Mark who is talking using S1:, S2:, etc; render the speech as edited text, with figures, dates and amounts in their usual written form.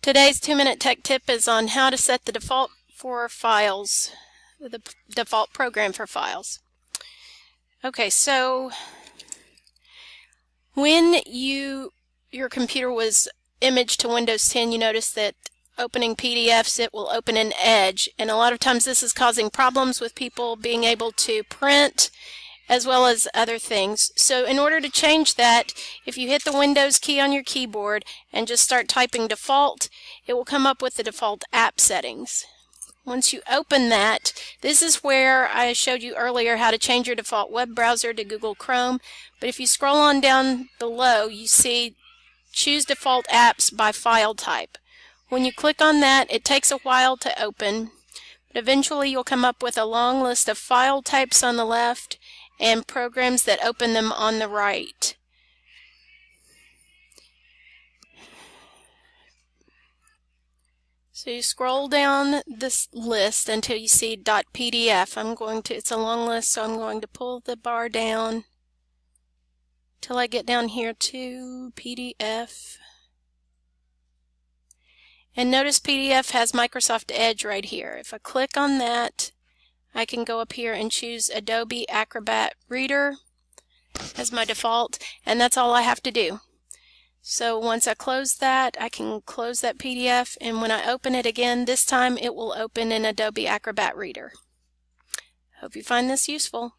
S1: Today's 2-minute tech tip is on how to set the default for files, the default program for files. Okay, so when your computer was imaged to Windows 10, you notice that opening PDFs, it will open in Edge, and a lot of times this is causing problems with people being able to print as well as other things. So in order to change that, if you hit the Windows key on your keyboard and just start typing default, it will come up with the default app settings. Once you open that, this is where I showed you earlier how to change your default web browser to Google Chrome. But if you scroll on down below, you see choose default apps by file type. When you click on that, it takes a while to open, but eventually you'll come up with a long list of file types on the left and programs that open them on the right. So you scroll down this list until you see .pdf. It's a long list, so I'm going to pull the bar down till I get down here to PDF. And notice PDF has Microsoft Edge right here. If I click on that, I can go up here and choose Adobe Acrobat Reader as my default, and that's all I have to do. So once I close that, I can close that PDF, and when I open it again, this time it will open in Adobe Acrobat Reader. Hope you find this useful.